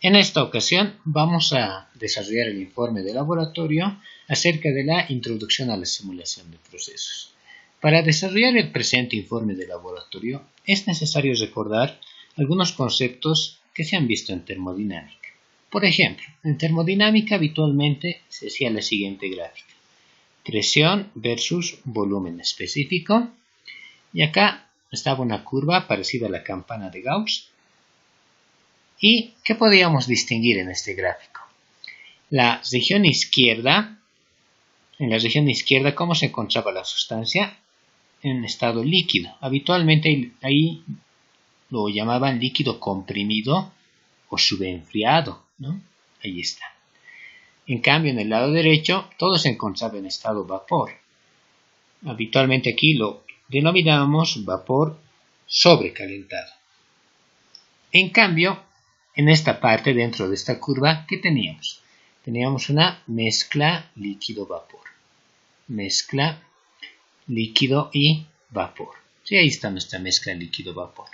En esta ocasión vamos a desarrollar el informe de laboratorio acerca de la introducción a la simulación de procesos. Para desarrollar el presente informe de laboratorio es necesario recordar algunos conceptos que se han visto en termodinámica. Por ejemplo, en termodinámica habitualmente se hacía la siguiente gráfica: presión versus volumen específico, y acá estaba una curva parecida a la campana de Gauss. ¿Y qué podíamos distinguir en este gráfico? En la región izquierda, ¿cómo se encontraba la sustancia? En estado líquido. Habitualmente ahí lo llamaban líquido comprimido o subenfriado, ¿no? Ahí está. En cambio, en el lado derecho, todo se encontraba en estado vapor. Habitualmente aquí lo denominamos vapor sobrecalentado. En cambio, en esta parte, dentro de esta curva, ¿qué teníamos? Teníamos una mezcla líquido-vapor. Mezcla líquido y vapor. Sí, ahí está nuestra mezcla líquido-vapor.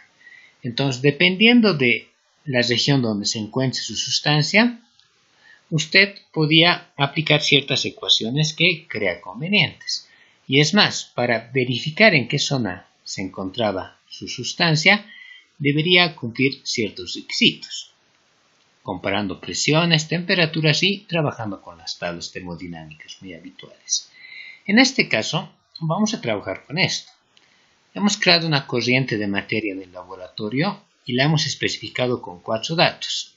Entonces, dependiendo de la región donde se encuentre su sustancia, usted podía aplicar ciertas ecuaciones que crea convenientes. Y es más, para verificar en qué zona se encontraba su sustancia, debería cumplir ciertos requisitos, comparando presiones, temperaturas y trabajando con las tablas termodinámicas muy habituales. En este caso, vamos a trabajar con esto. Hemos creado una corriente de materia en el laboratorio y la hemos especificado con 4 datos.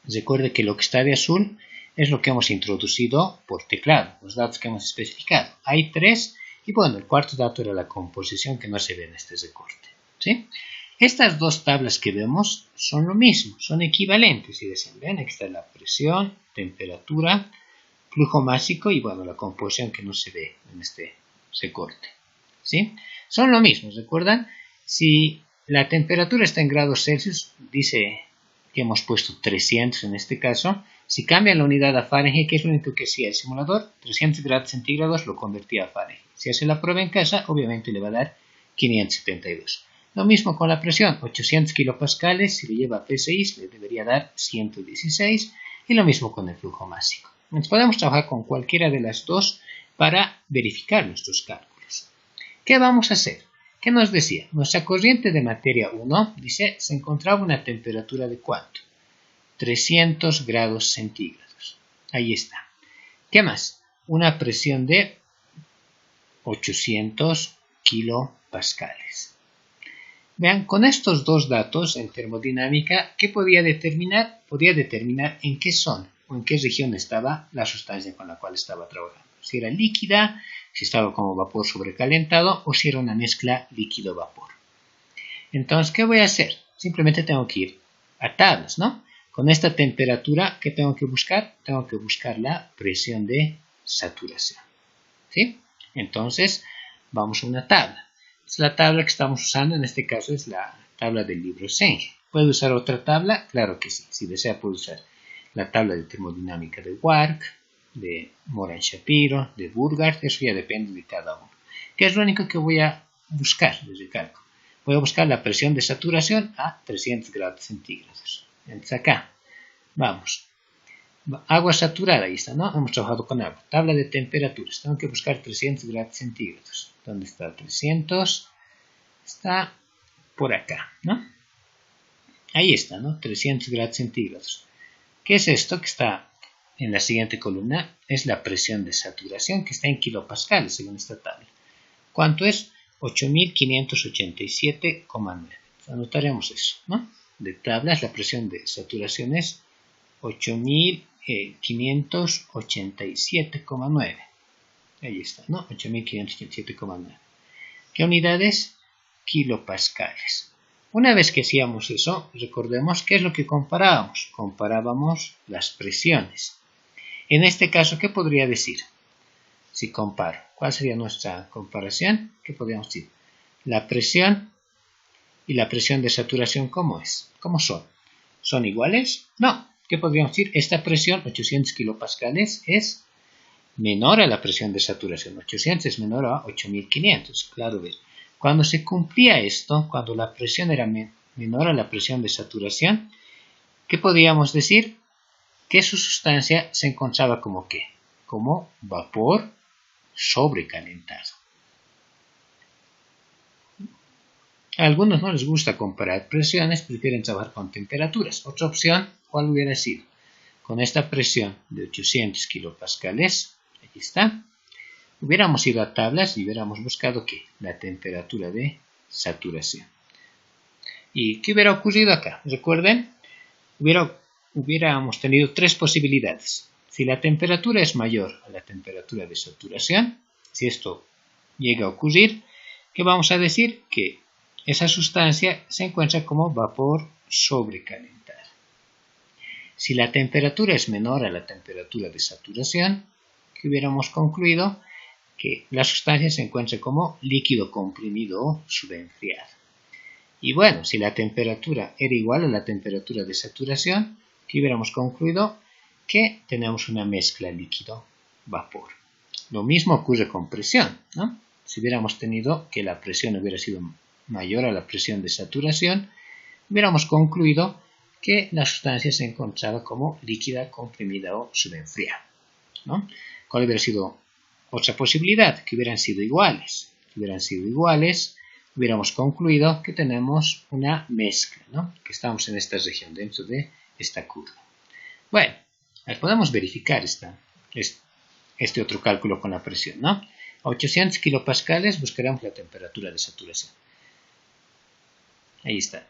Recuerde que lo que está de azul es lo que hemos introducido por teclado, los datos que hemos especificado. Hay 3 y bueno, el cuarto dato era la composición que no se ve en este recorte, ¿sí? Estas dos tablas que vemos son lo mismo, son equivalentes. Si ven, aquí está la presión, temperatura, flujo másico y bueno, la composición que no se ve en este recorte, ¿sí? Son lo mismo, ¿recuerdan? Si la temperatura está en grados Celsius, dice que hemos puesto 300 en este caso. Si cambia la unidad a Fahrenheit, ¿qué es lo único que hacía el simulador? 300 grados centígrados lo convertía a Fahrenheit. Si hace la prueba en casa, obviamente le va a dar 572. Lo mismo con la presión, 800 kilopascales, si lo lleva a P6 le debería dar 116, y lo mismo con el flujo másico. Entonces podemos trabajar con cualquiera de las dos para verificar nuestros cálculos. ¿Qué vamos a hacer? ¿Qué nos decía? Nuestra corriente de materia 1, dice, se encontraba a una temperatura de ¿cuánto? 300 grados centígrados. Ahí está. ¿Qué más? Una presión de 800 kilopascales. Vean, con estos dos datos en termodinámica, ¿qué podía determinar? Podía determinar en qué zona o en qué región estaba la sustancia con la cual estaba trabajando. Si era líquida, si estaba como vapor sobrecalentado o si era una mezcla líquido-vapor. Entonces, ¿qué voy a hacer? Simplemente tengo que ir a tablas, ¿no? Con esta temperatura, ¿qué tengo que buscar? Tengo que buscar la presión de saturación, ¿sí? Entonces, vamos a una tabla. La tabla que estamos usando en este caso es la tabla del libro Senge. ¿Puede usar otra tabla? Claro que sí. Si desea puede usar la tabla de termodinámica de Wark, de Moran-Shapiro, de Burgard. Eso ya depende de cada uno. ¿Qué es lo único que voy a buscar desde cálculo? Voy a buscar la presión de saturación a 300 grados centígrados. Entonces acá, vamos. Agua saturada, ahí está, ¿no? Hemos trabajado con agua. Tabla de temperaturas. Tengo que buscar 300 grados centígrados. ¿Dónde está 300? Está por acá, ¿no? Ahí está, ¿no? 300 grados centígrados. ¿Qué es esto que está en la siguiente columna? Es la presión de saturación que está en kilopascales según esta tabla. ¿Cuánto es? 8.587,9. Anotaremos eso, ¿no? De tablas, la presión de saturación es 8.587,9. Ahí está, ¿no? 8.587,9. ¿Qué unidades? Kilopascales. Una vez que hacíamos eso, recordemos qué es lo que comparábamos. Comparábamos las presiones. En este caso, ¿qué podría decir? Si comparo, ¿cuál sería nuestra comparación? ¿Qué podríamos decir? La presión y la presión de saturación, ¿cómo es? ¿Cómo son? ¿Son iguales? No. ¿Qué podríamos decir? Esta presión, 800 kilopascales, es menor a la presión de saturación. 800 es menor a 8500. Claro, ver. Cuando se cumplía esto, cuando la presión era menor a la presión de saturación, ¿Qué podríamos decir? Que su sustancia se encontraba como ¿qué? Como vapor sobrecalentado. A algunos no les gusta comparar presiones, prefieren trabajar con temperaturas. Otra opción, ¿cuál hubiera sido? Con esta presión de 800 kilopascales, aquí está, hubiéramos ido a tablas y hubiéramos buscado ¿qué? La temperatura de saturación. ¿Y qué hubiera ocurrido acá? Recuerden, hubiéramos tenido tres posibilidades. Si la temperatura es mayor a la temperatura de saturación, si esto llega a ocurrir, ¿qué vamos a decir? Que esa sustancia se encuentra como vapor sobrecalentado. Si la temperatura es menor a la temperatura de saturación, que hubiéramos concluido que la sustancia se encuentra como líquido comprimido o subenfriado. Y bueno, si la temperatura era igual a la temperatura de saturación, que hubiéramos concluido que tenemos una mezcla líquido-vapor. Lo mismo ocurre con presión, ¿no? Si hubiéramos tenido que la presión hubiera sido mayor a la presión de saturación, hubiéramos concluido que la sustancia se encontraba como líquida, comprimida o subenfriada, ¿no? ¿Cuál hubiera sido otra posibilidad? Que hubieran sido iguales. Si hubieran sido iguales, hubiéramos concluido que tenemos una mezcla, ¿no? Que estamos en esta región, dentro de esta curva. Bueno, podemos verificar este otro cálculo con la presión, ¿no? A 800 kilopascales buscaremos la temperatura de saturación. Ahí está.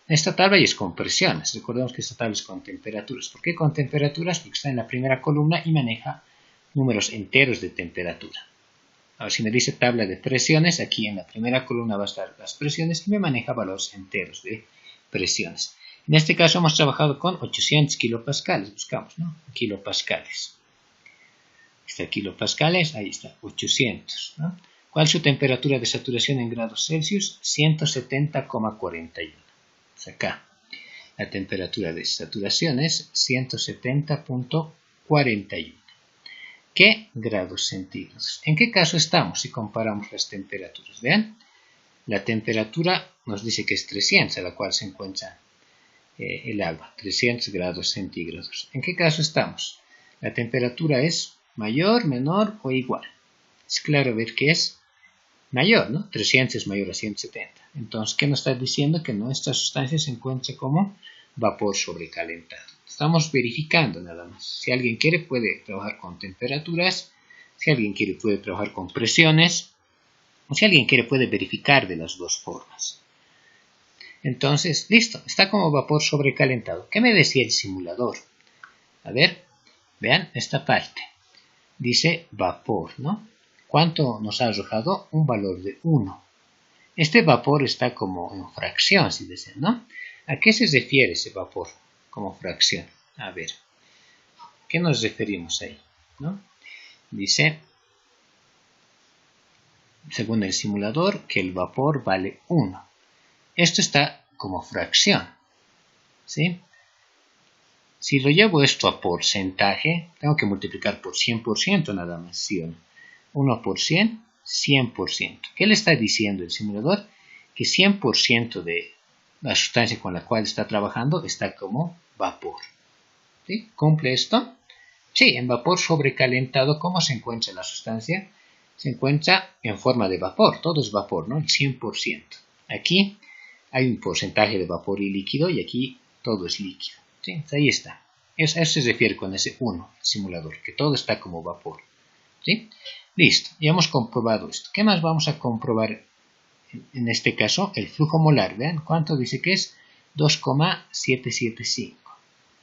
Esta tabla ya es con presiones. Recordemos que esta tabla es con temperaturas. ¿Por qué con temperaturas? Porque está en la primera columna y maneja números enteros de temperatura. Ahora, si me dice tabla de presiones, aquí en la primera columna va a estar las presiones y me maneja valores enteros de presiones. En este caso hemos trabajado con 800 kilopascales. Buscamos, ¿no? Kilopascales. Está kilopascales, ahí está, 800, ¿no? ¿Cuál es su temperatura de saturación en grados Celsius? 170,41. Acá. La temperatura de saturación es 170,41. ¿Qué grados centígrados? ¿En qué caso estamos si comparamos las temperaturas? Vean, la temperatura nos dice que es 300, a la cual se encuentra el agua, 300 grados centígrados. ¿En qué caso estamos? La temperatura es mayor, menor o igual. Es claro ver que es mayor, ¿no? 300 es mayor a 170. Entonces, ¿qué nos está diciendo? Que nuestra sustancia se encuentra como vapor sobrecalentado. Estamos verificando nada más. Si alguien quiere, puede trabajar con temperaturas. Si alguien quiere, puede trabajar con presiones. O si alguien quiere, puede verificar de las dos formas. Entonces, listo. Está como vapor sobrecalentado. ¿Qué me decía el simulador? A ver, vean esta parte. Dice vapor, ¿no? ¿Cuánto nos ha arrojado? Un valor de 1. Este vapor está como en fracción, si desean, ¿no? ¿A qué se refiere ese vapor como fracción? A ver, ¿qué nos referimos ahí? ¿No? Dice, según el simulador, que el vapor vale 1. Esto está como fracción, ¿sí? Si lo llevo esto a porcentaje, tengo que multiplicar por 100% nada más, ¿sí o no? 1 por 100, 100%. ¿Qué le está diciendo el simulador? Que 100% de la sustancia con la cual está trabajando está como vapor. ¿Sí? ¿Cumple esto? Sí, en vapor sobrecalentado, ¿cómo se encuentra la sustancia? Se encuentra en forma de vapor, todo es vapor, ¿no? El 100%. Aquí hay un porcentaje de vapor y líquido y aquí todo es líquido. ¿Sí? Ahí está. Eso se refiere con ese 1, el simulador, que todo está como vapor. ¿Sí? Listo, ya hemos comprobado esto. ¿Qué más vamos a comprobar? En este caso, el flujo molar. Vean cuánto dice que es 2,775.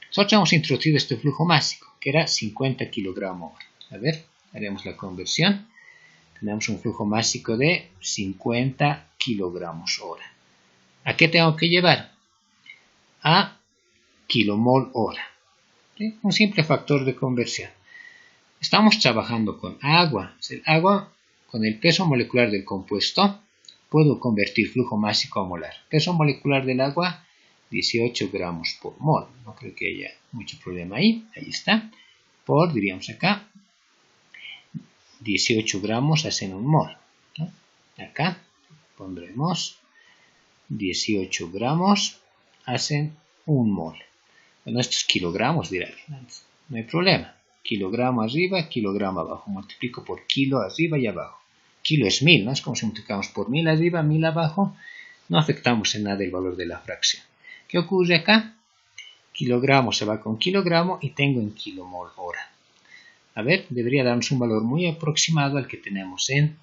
Nosotros hemos introducido este flujo másico, que era 50 kilogramos hora. A ver, haremos la conversión. Tenemos un flujo másico de 50 kilogramos hora. ¿A qué tengo que llevar? A kilomol hora. ¿Sí? Un simple factor de conversión. Estamos trabajando con agua. El agua, con el peso molecular del compuesto, puedo convertir flujo másico a molar. Peso molecular del agua, 18 gramos por mol. No creo que haya mucho problema ahí. Ahí está. Por, diríamos acá, 18 gramos hacen un mol, ¿no? Acá pondremos 18 gramos hacen un mol. Bueno, estos kilogramos dirá alguien. No hay problema. Kilogramo arriba, kilogramo abajo. Multiplico por kilo arriba y abajo. Kilo es 1000, ¿no? Es como si multiplicamos por 1000 arriba, 1000 abajo. No afectamos en nada el valor de la fracción. ¿Qué ocurre acá? Kilogramo se va con kilogramo y tengo en kilomol hora. A ver, debería darnos un valor muy aproximado al que tenemos en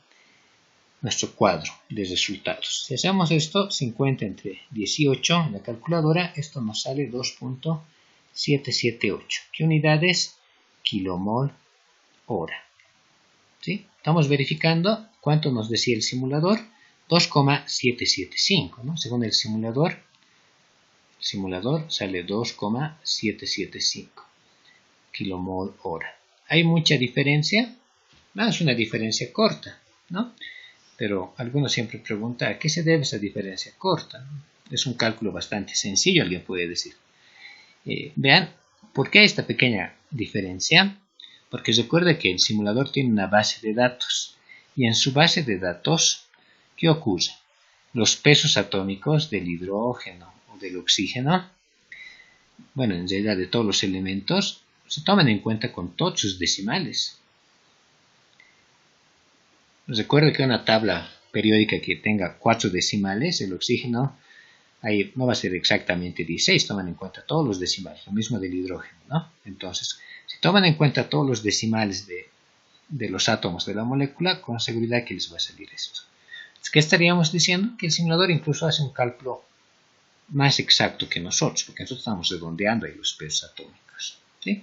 nuestro cuadro de resultados. Si hacemos esto, 50 entre 18 en la calculadora, esto nos sale 2.778. ¿Qué unidades? Kilomol hora. ¿Sí? Estamos verificando cuánto nos decía el simulador. 2,775, ¿no? Según el simulador sale 2,775 kilomol hora. ¿Hay mucha diferencia? No, es una diferencia corta, ¿no? Pero algunos siempre preguntan, ¿a qué se debe esa diferencia corta? Es un cálculo bastante sencillo, alguien puede decir. Vean, ¿por qué esta pequeña diferencia? Porque recuerda que el simulador tiene una base de datos. Y en su base de datos, ¿qué ocurre? Los pesos atómicos del hidrógeno o del oxígeno, bueno, en realidad de todos los elementos, se toman en cuenta con todos sus decimales. Recuerda que una tabla periódica que tenga 4 decimales, el oxígeno, ahí no va a ser exactamente 16, toman en cuenta todos los decimales, lo mismo del hidrógeno, ¿no? Entonces, si toman en cuenta todos los decimales de los átomos de la molécula, con seguridad que les va a salir esto. ¿Qué estaríamos diciendo? Que el simulador incluso hace un cálculo más exacto que nosotros, porque nosotros estamos redondeando ahí los pesos atómicos, ¿sí?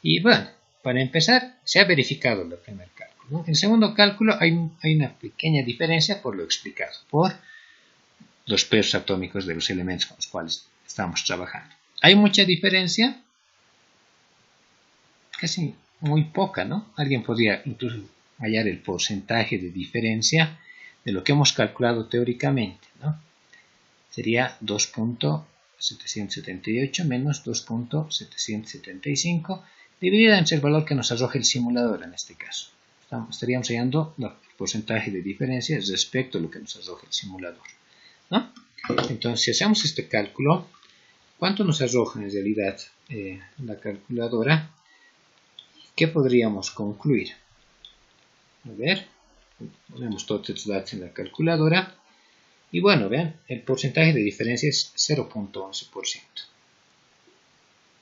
Y bueno, para empezar, se ha verificado el primer cálculo, ¿no? En el segundo cálculo hay una pequeña diferencia por lo explicado, por los pesos atómicos de los elementos con los cuales estamos trabajando. ¿Hay mucha diferencia? Casi muy poca, ¿no? Alguien podría incluso hallar el porcentaje de diferencia de lo que hemos calculado teóricamente, ¿no? Sería 2.778 menos 2.775 dividida entre el valor que nos arroja el simulador en este caso. Estaríamos hallando el porcentaje de diferencia respecto a lo que nos arroja el simulador, ¿no? Entonces, si hacemos este cálculo, ¿cuánto nos arroja en realidad la calculadora? ¿Qué podríamos concluir? A ver, ponemos todos estos datos en la calculadora. Y bueno, vean, el porcentaje de diferencia es 0.11%.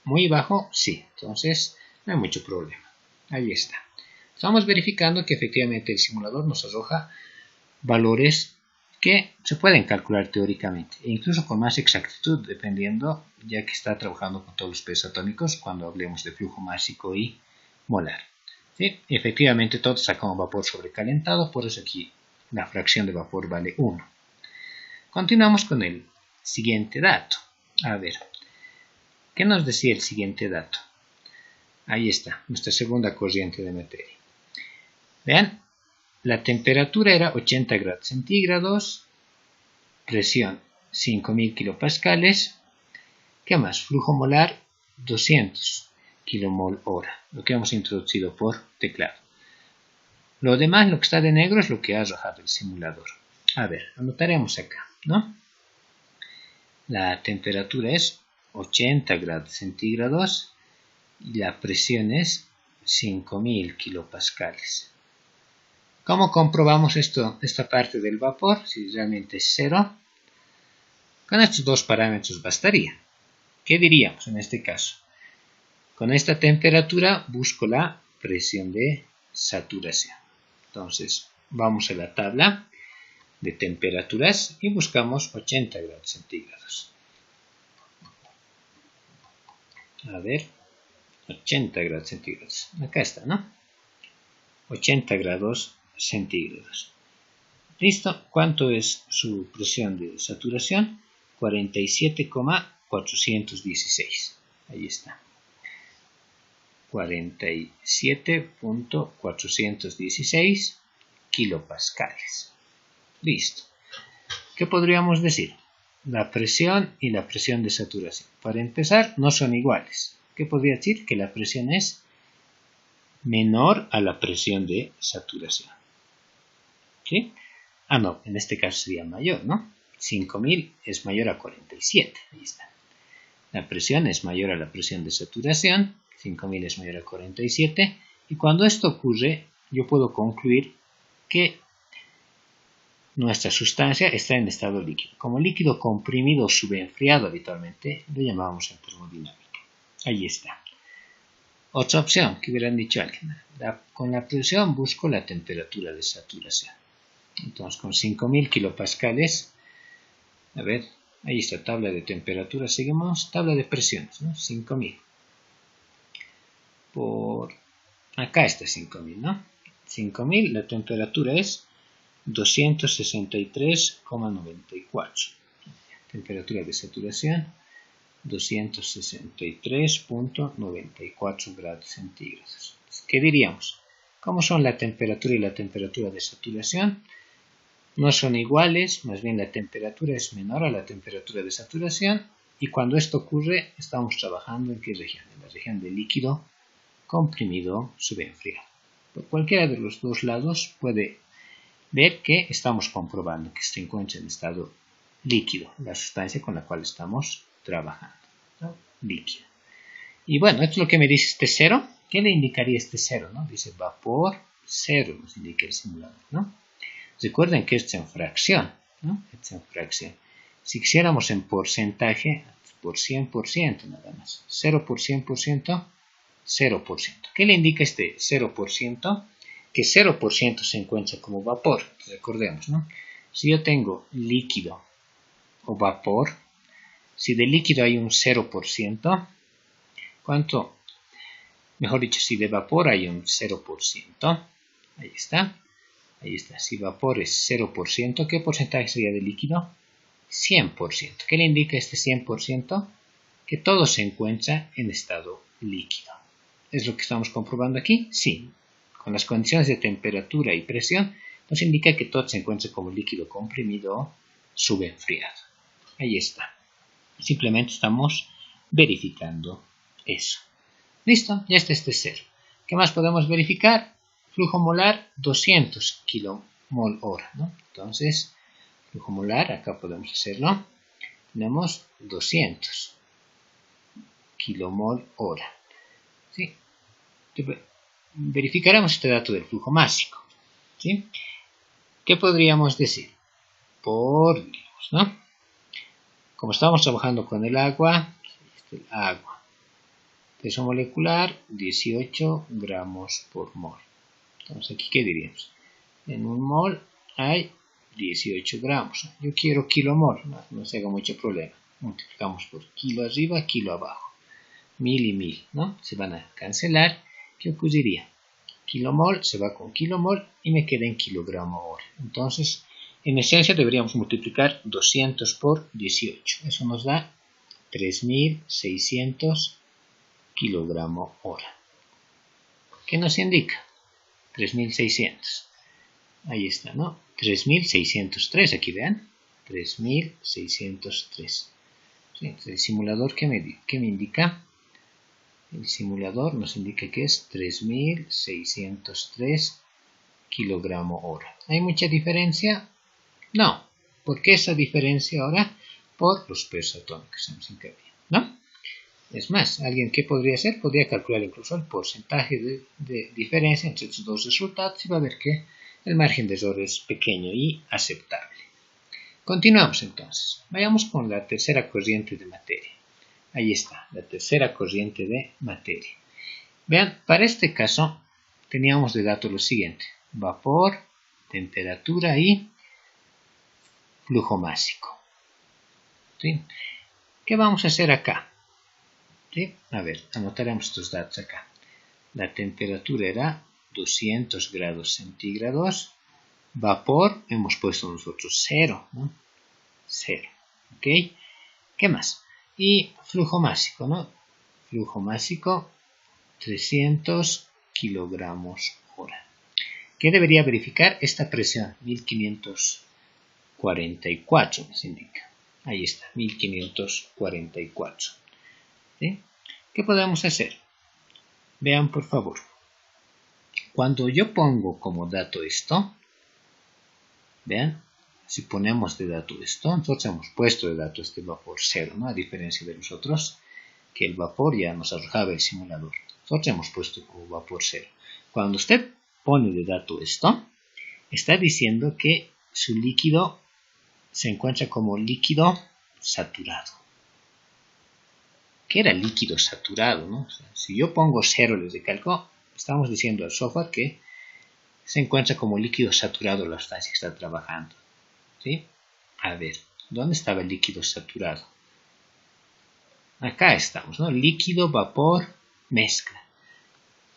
Muy bajo, sí, entonces no hay mucho problema. Ahí está. Estamos verificando que efectivamente el simulador nos arroja valores que se pueden calcular teóricamente e incluso con más exactitud, dependiendo, ya que está trabajando con todos los pesos atómicos cuando hablemos de flujo másico y molar. ¿Sí? Efectivamente, todo está como vapor sobrecalentado, por eso aquí la fracción de vapor vale 1. Continuamos con el siguiente dato. A ver, ¿qué nos decía el siguiente dato? Ahí está, nuestra segunda corriente de materia. Vean, la temperatura era 80 grados centígrados, presión 5000 kilopascales. ¿Qué más? Flujo molar 200 kilomol hora, lo que hemos introducido por teclado. Lo demás, lo que está de negro, es lo que ha arrojado el simulador. A ver, anotaremos acá, ¿no? La temperatura es 80 grados centígrados y la presión es 5000 kilopascales. ¿Cómo comprobamos esta parte del vapor? Si realmente es 0. Con estos dos parámetros bastaría. ¿Qué diríamos en este caso? Con esta temperatura busco la presión de saturación. Entonces, vamos a la tabla de temperaturas y buscamos 80 grados centígrados. A ver, 80 grados centígrados. Acá está, ¿no? 80 grados centígrados. ¿Listo? ¿Cuánto es su presión de saturación? 47,416. Ahí está. 47.416 kilopascales. Listo. ¿Qué podríamos decir? La presión y la presión de saturación. Para empezar, no son iguales. ¿Qué podría decir? Que la presión es menor a la presión de saturación. ¿Sí? Ah, no, en este caso sería mayor, ¿no? 5000 es mayor a 47. Ahí está. La presión es mayor a la presión de saturación, 5000 es mayor a 47, y cuando esto ocurre, yo puedo concluir que nuestra sustancia está en estado líquido. Como líquido comprimido o subenfriado habitualmente, lo llamamos en termodinámica. Ahí está. Otra opción que hubieran dicho alguien. Con la presión busco la temperatura de saturación. Entonces con 5000 kilopascales, a ver, ahí está, tabla de temperatura, seguimos, tabla de presiones, ¿no? 5000. Por acá está 5000, ¿no? 5000, la temperatura es 263,94. Temperatura de saturación 263,94 grados centígrados. ¿Qué diríamos? ¿Cómo son la temperatura y la temperatura de saturación? No son iguales, más bien la temperatura es menor a la temperatura de saturación, y cuando esto ocurre estamos trabajando ¿en qué región? En la región de líquido, comprimido, subenfriado. Por cualquiera de los dos lados puede ver que estamos comprobando que se encuentra en estado líquido, la sustancia con la cual estamos trabajando, ¿no? Líquido. Y bueno, esto es lo que me dice este cero. ¿Qué le indicaría este cero, no? Dice vapor cero, nos indica el simulador, ¿no? Recuerden que esto es en fracción, ¿no? Esto es en fracción. Si quisiéramos en porcentaje, por 100% nada más. 0 por 100%, 0%. ¿Qué le indica este 0%? Que 0% se encuentra como vapor. Recordemos, ¿no? Si yo tengo líquido o vapor, si de líquido hay un 0%, ¿cuánto? Mejor dicho, si de vapor hay un 0%, ahí está. Ahí está, si vapor es 0%, ¿qué porcentaje sería de líquido? 100%. ¿Qué le indica este 100%? Que todo se encuentra en estado líquido. ¿Es lo que estamos comprobando aquí? Sí. Con las condiciones de temperatura y presión, nos indica que todo se encuentra como líquido comprimido o subenfriado. Ahí está. Simplemente estamos verificando eso. Listo, ya está este cero. ¿Qué más podemos verificar? Flujo molar 200 kilomol hora, ¿no? Entonces, flujo molar, acá podemos hacerlo. Tenemos 200 kilomol hora. ¿Sí? Verificaremos este dato del flujo másico. ¿Sí? ¿Qué podríamos decir? Por litros, ¿no? Como estamos trabajando con el agua, peso molecular 18 gramos por mol. Entonces aquí, ¿qué diríamos? En un mol hay 18 gramos. Yo quiero kilomol, no se haga mucho problema. Multiplicamos por kilo arriba, kilo abajo. 1000 y 1000, ¿no? Se van a cancelar. ¿Qué ocurriría? Kilomol se va con kilomol y me queda en kilogramo hora. Entonces, en esencia deberíamos multiplicar 200 por 18. Eso nos da 3600 kilogramo hora. ¿Qué nos indica? 3600. Ahí está, ¿no? 3603, aquí vean. 3603. ¿Sí? El simulador, ¿qué me indica? El simulador nos indica que es 3603 kilogramo hora. ¿Hay mucha diferencia? No. ¿Por qué esa diferencia ahora? Por los pesos atómicos, ¿no? Es más, ¿alguien qué podría hacer? Podría calcular incluso el porcentaje de diferencia entre estos dos resultados y va a ver que el margen de error es pequeño y aceptable. Continuamos entonces. Vayamos con la tercera corriente de materia. Ahí está, la tercera corriente de materia. Vean, para este caso teníamos de dato lo siguiente. Vapor, temperatura y flujo másico. ¿Sí? ¿Qué vamos a hacer acá? ¿Sí? A ver, anotaremos estos datos acá. La temperatura era 200 grados centígrados. Vapor, hemos puesto nosotros 0, ¿no? 0, ¿ok? ¿Qué más? Y flujo másico, ¿no? Flujo másico 300 kilogramos hora. ¿Qué debería verificar? Esta presión, 1544 nos indica. Ahí está, 1544. ¿Sí? ¿Qué podemos hacer? Vean por favor. Cuando yo pongo como dato esto, vean, si ponemos de dato esto, nosotros hemos puesto de dato este vapor cero, ¿no? A diferencia de los otros, que el vapor ya nos arrojaba el simulador. Nosotros hemos puesto como vapor cero. Cuando usted pone de dato esto, está diciendo que su líquido se encuentra como líquido saturado. ¿Qué era líquido saturado, no? O sea, si yo pongo cero, les recalco, estamos diciendo al software que se encuentra como líquido saturado la sustancia que está trabajando. ¿Sí? A ver, ¿dónde estaba el líquido saturado? Acá estamos, ¿no? Líquido, vapor, mezcla.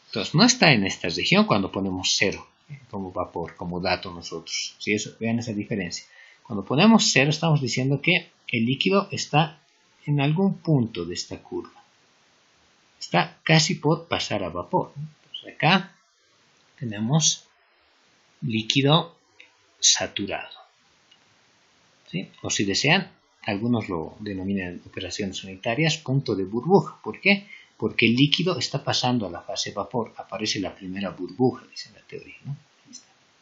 Entonces, no está en esta región cuando ponemos cero como vapor, como dato nosotros. ¿Sí? Eso, vean esa diferencia. Cuando ponemos cero, estamos diciendo que el líquido está en algún punto de esta curva. Está casi por pasar a vapor. Entonces, acá tenemos líquido saturado. ¿Sí? O si desean, algunos lo denominan operaciones unitarias, punto de burbuja. ¿Por qué? Porque el líquido está pasando a la fase vapor. Aparece la primera burbuja, dice la teoría, ¿no?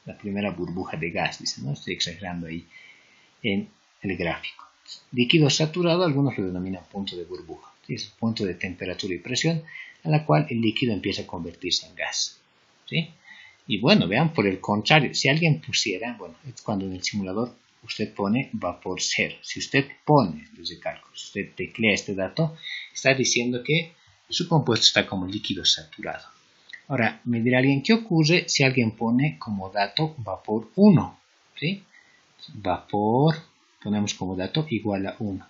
La primera burbuja de gas, dice, ¿no? Estoy exagerando ahí en el gráfico. Líquido saturado, algunos lo denominan punto de burbuja. ¿Sí? Es el punto de temperatura y presión a la cual el líquido empieza a convertirse en gas. ¿Sí? Y bueno, vean, por el contrario, si alguien pusiera, bueno, es cuando en el simulador usted pone vapor cero. Si usted pone, les recalco, si usted teclea este dato, está diciendo que su compuesto está como líquido saturado. Ahora, me dirá alguien, ¿qué ocurre si alguien pone como dato vapor 1? ¿Sí? Vapor, ponemos como dato igual a 1.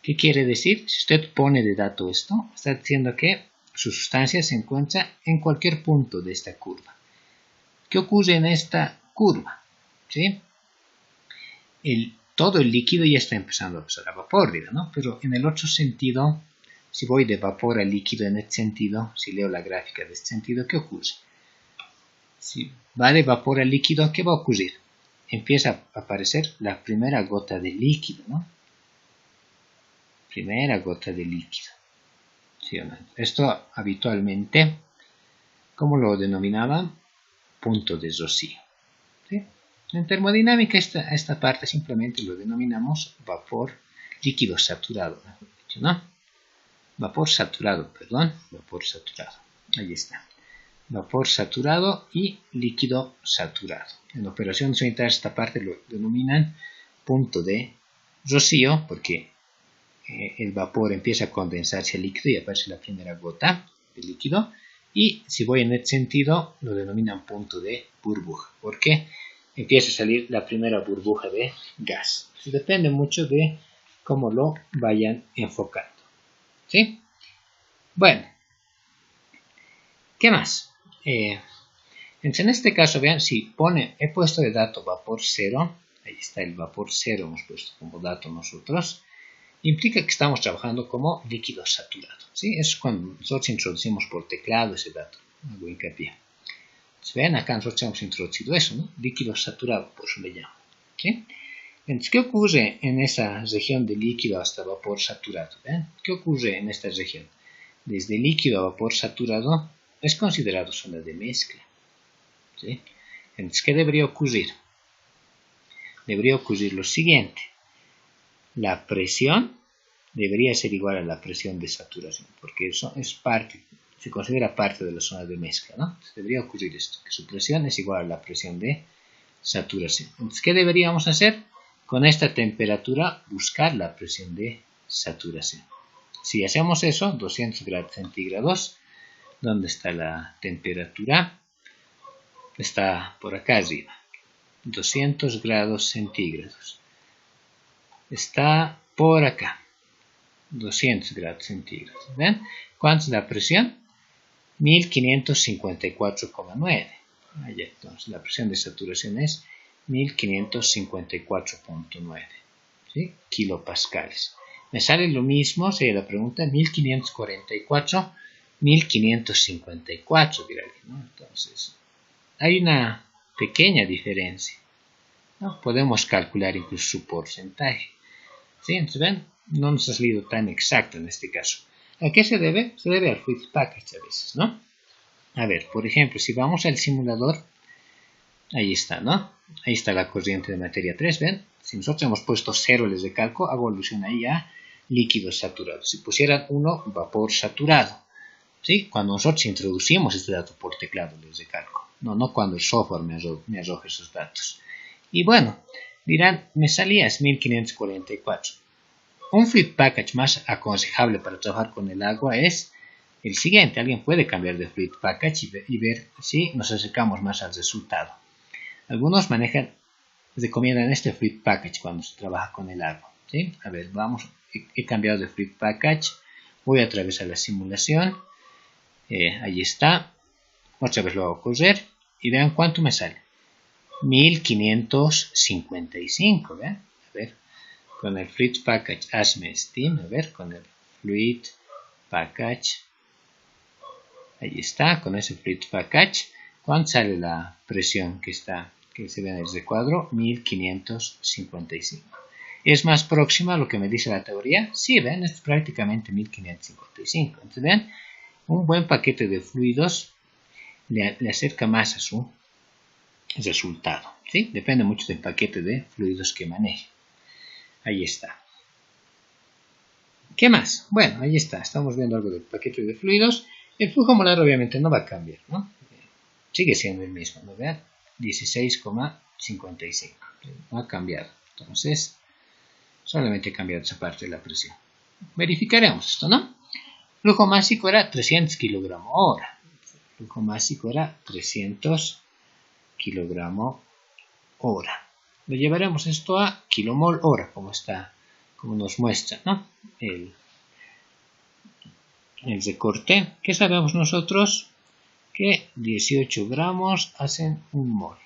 ¿Qué quiere decir? Si usted pone de dato esto, está diciendo que su sustancia se encuentra en cualquier punto de esta curva. ¿Qué ocurre en esta curva? ¿Sí? Todo el líquido ya está empezando a pasar a vapor, ¿no? Pero en el otro sentido, si voy de vapor a líquido en este sentido, si leo la gráfica de este sentido, ¿qué ocurre? Si va de vapor a líquido, ¿qué va a ocurrir? Empieza a aparecer la primera gota de líquido, ¿no? Primera gota de líquido. ¿Sí o no? Esto habitualmente, ¿cómo lo denominaban? Punto de rocío. ¿Sí? En termodinámica esta parte simplemente lo denominamos vapor líquido saturado, mejor dicho, ¿no? Vapor saturado, perdón, vapor saturado. Ahí está. Vapor saturado y líquido saturado. En operaciones unitarias esta parte lo denominan punto de rocío porque el vapor empieza a condensarse al líquido y aparece la primera gota de líquido. Y si voy en este sentido, lo denominan punto de burbuja. ¿Por qué? Empieza a salir la primera burbuja de gas. Depende mucho de cómo lo vayan enfocando. ¿Sí? Bueno. ¿Qué más? En este caso, vean, si he puesto de dato vapor cero, ahí está el vapor cero, hemos puesto como dato nosotros, implica que estamos trabajando como líquido saturado. ¿Sí? Es cuando nosotros introducimos por teclado ese dato. Hago hincapié. Vean, acá nosotros hemos introducido eso, ¿no? Líquido saturado, por eso le llamo. ¿Sí? Entonces, ¿qué ocurre en esa región de líquido hasta vapor saturado? ¿Vean? ¿Qué ocurre en esta región? Desde líquido a vapor saturado es considerado zona de mezcla. ¿Sí? Entonces, ¿qué debería ocurrir? Debería ocurrir lo siguiente. La presión debería ser igual a la presión de saturación, porque eso es parte, se considera parte de la zona de mezcla, ¿no? Entonces, debería ocurrir esto, que su presión es igual a la presión de saturación. Entonces, ¿qué deberíamos hacer? Con esta temperatura, buscar la presión de saturación. Si hacemos eso, 200 grados centígrados, ¿dónde está la temperatura? Está por acá arriba, 200 grados centígrados. Está por acá, 200 grados centígrados. ¿Ven? ¿Cuánto es la presión? 1554,9. Allá, entonces, la presión de saturación es 1554,9. ¿Sí? Kilopascales. Me sale lo mismo, sería la pregunta, 1544, 1554, dirá alguien, ¿no? Entonces, hay una pequeña diferencia, ¿no? Podemos calcular incluso su porcentaje. ¿Sí? Entonces, ven, no nos ha salido tan exacto en este caso. ¿A qué se debe? Se debe al fluid package a veces, ¿no? A ver, por ejemplo, si vamos al simulador, Ahí está, ¿no? Ahí está la corriente de materia 3, ¿ven? Si nosotros hemos puesto 0 les de calco, hago alusión ahí a líquido saturado. Si pusieran 1, vapor saturado. ¿Sí? Cuando nosotros introducimos este dato por teclado les de calco. No cuando el software me arroja esos datos. Y bueno, dirán, me salía 1544. Un fluid package más aconsejable para trabajar con el agua es el siguiente. Alguien puede cambiar de fluid package y ver si nos acercamos más al resultado. Algunos recomiendan este fluid package cuando se trabaja con el agua. ¿Sí? A ver, vamos, he cambiado de fluid package. Voy otra vez a la simulación. Ahí está. Otra vez lo hago correr. Y vean cuánto me sale. 1555. ¿Vean? A ver, con el fluid package hazme steam. A ver, con el fluid package. Ahí está, con ese fluid package. ¿Cuánto sale la presión que se ve en el recuadro? 1555. ¿Es más próxima a lo que me dice la teoría? Sí, ven, es prácticamente 1555. Entonces, vean, un buen paquete de fluidos le acerca más a su resultado. ¿Sí? Depende mucho del paquete de fluidos que maneje. Ahí está. ¿Qué más? Bueno, ahí está. Estamos viendo algo del paquete de fluidos. El flujo molar obviamente no va a cambiar, ¿no? Sigue siendo el mismo, ¿no? Vean, 16,55. No ha cambiado. Entonces, solamente he cambiado esa parte de la presión. Verificaremos esto, ¿no? Flujo másico era 300 kilogramos hora. Flujo másico era 300 kilogramos hora. Lo llevaremos esto a kilomol hora, como nos muestra, ¿no? El recorte. ¿Qué sabemos nosotros? Que 18 gramos hacen un mol.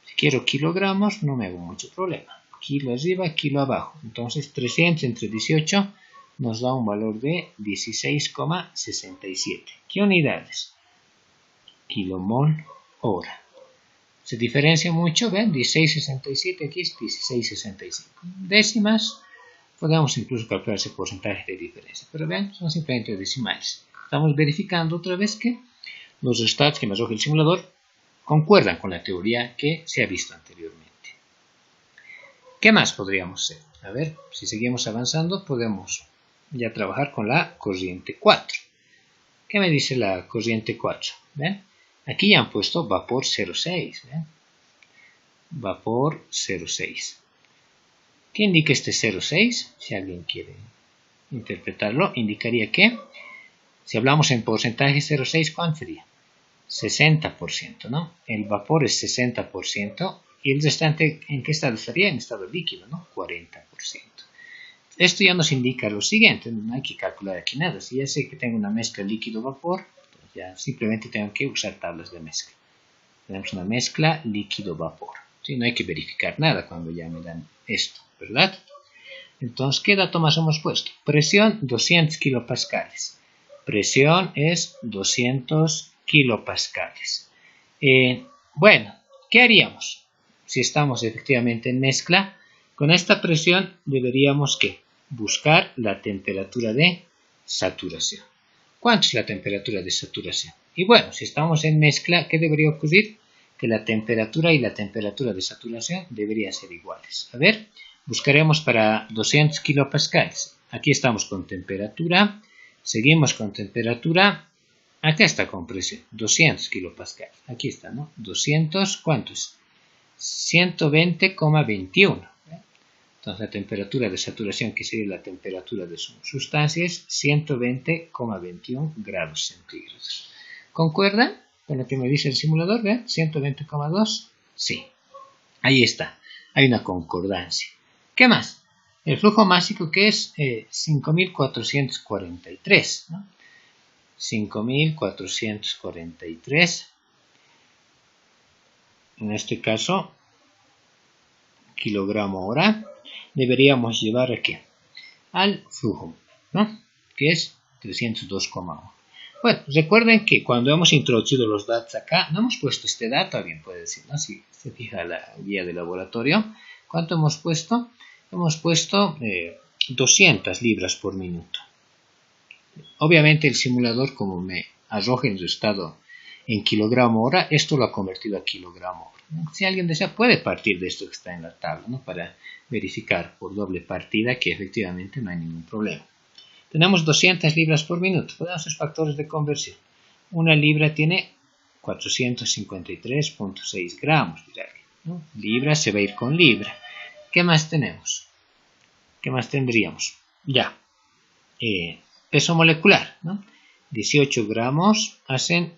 Si quiero kilogramos, no me hago mucho problema. Kilo arriba, kilo abajo. Entonces 300 entre 18 nos da un valor de 16,67. ¿Qué unidades? Kilomol hora. Se diferencia mucho, ¿ven? 16,67 aquí es 16,65. Décimas, podemos incluso calcular ese porcentaje de diferencia. Pero ven, son simplemente decimales. Estamos verificando otra vez que los resultados que me arroja el simulador concuerdan con la teoría que se ha visto anteriormente. ¿Qué más podríamos hacer? A ver, si seguimos avanzando, podemos ya trabajar con la corriente 4. ¿Qué me dice la corriente 4? ¿Ven? Aquí ya han puesto vapor 06. ¿Ven? Vapor 06. ¿Qué indica este 06? Si alguien quiere interpretarlo, indicaría que, si hablamos en porcentaje 06, ¿cuánto sería? 60%, ¿no? El vapor es 60% y el restante, ¿en qué estado estaría? En estado líquido, ¿no? 40%. Esto ya nos indica lo siguiente, no hay que calcular aquí nada. Si ya sé que tengo una mezcla líquido-vapor, ya simplemente tengo que usar tablas de mezcla. Tenemos una mezcla líquido-vapor. ¿Sí? No hay que verificar nada cuando ya me dan esto, ¿verdad? Entonces, ¿qué dato más hemos puesto? Presión 200 kilopascales. Presión es 200 kilopascales. Bueno, ¿qué haríamos? Si estamos efectivamente en mezcla, con esta presión deberíamos ¿qué? Buscar la temperatura de saturación. ¿Cuánto es la temperatura de saturación? Y bueno, si estamos en mezcla, ¿qué debería ocurrir? Que la temperatura y la temperatura de saturación deberían ser iguales. A ver, buscaremos para 200 kilopascales. Aquí estamos con temperatura. Seguimos con temperatura. Acá está con presión. 200 kilopascales. Aquí está, ¿no? 200, ¿cuánto es? 120,21. Entonces la temperatura de saturación, que sería la temperatura de su sustancia, es 120,21 grados centígrados. ¿Concuerda con lo que me dice el simulador? ¿Vean? 120,2. Sí. Ahí está. Hay una concordancia. ¿Qué más? El flujo másico, que es 5.443. ¿no? 5.443. En este caso, kilogramo hora. Deberíamos llevar aquí al flujo, ¿no? Que es 302,1. Bueno, recuerden que cuando hemos introducido los datos acá, no hemos puesto este dato, alguien puede decir, ¿no? Si se fija la guía de laboratorio, ¿cuánto hemos puesto? Hemos puesto 200 libras por minuto. Obviamente el simulador, como me arroja el resultado en kilogramo hora, esto lo ha convertido a kilogramo hora, ¿no? Si alguien desea, puede partir de esto que está en la tabla, ¿no? Para verificar por doble partida que efectivamente no hay ningún problema. Tenemos 200 libras por minuto. Podemos hacer factores de conversión. Una libra tiene 453.6 gramos, ¿no? Libra se va a ir con libra. ¿Qué más tenemos? ¿Qué más tendríamos? Ya. Peso molecular, ¿no? 18 gramos hacen